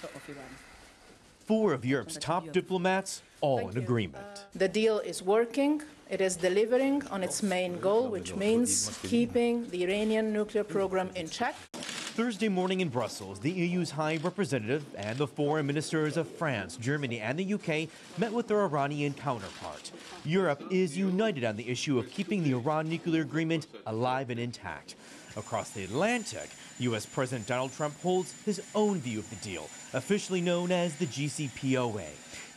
of Iran. 4 of Europe's top diplomats all in agreement. The deal is working. It is delivering on its main goal, which means keeping the Iranian nuclear program in check. Thursday morning in Brussels, the EU's High Representative and the foreign ministers of France, Germany, and the UK met with their Iranian counterpart. Europe is united on the issue of keeping the Iran nuclear agreement alive and intact. Across the Atlantic, U.S. President Donald Trump holds his own view of the deal, officially known as the JCPOA.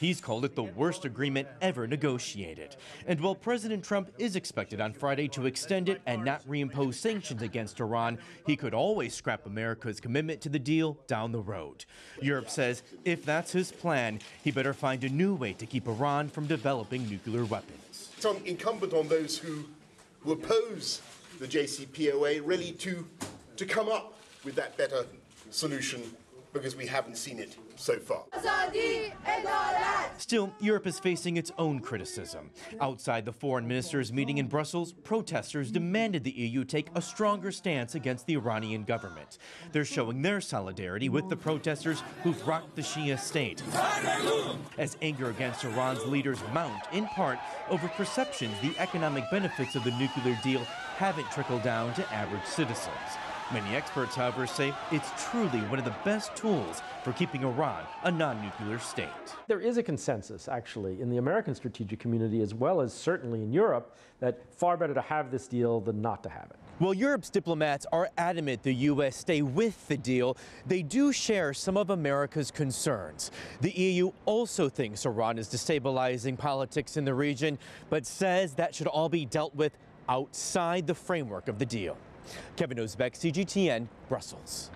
He's called it the worst agreement ever negotiated. And while President Trump is expected on Friday to extend it and not reimpose sanctions against Iran, he could always scrap America's commitment to the deal down the road. Europe says if that's his plan, he better find a new way to keep Iran from developing nuclear weapons. It's incumbent on those who oppose the JCPOA really to come up with that better solution, because we haven't seen it so far. Still, Europe is facing its own criticism. Outside the foreign ministers' meeting in Brussels, protesters demanded the EU take a stronger stance against the Iranian government. They're showing their solidarity with the protesters who've rocked the Shia state, as anger against Iran's leaders mount, in part over perceptions the economic benefits of the nuclear deal haven't trickled down to average citizens. Many experts, however, say it's truly one of the best tools for keeping Iran a non-nuclear state. There is a consensus, actually, in the American strategic community, as well as certainly in Europe, that far better to have this deal than not to have it. While Europe's diplomats are adamant the U.S. stay with the deal, they do share some of America's concerns. The EU also thinks Iran is destabilizing politics in the region, but says that should all be dealt with outside the framework of the deal. Kevin Osbeck, CGTN, Brussels.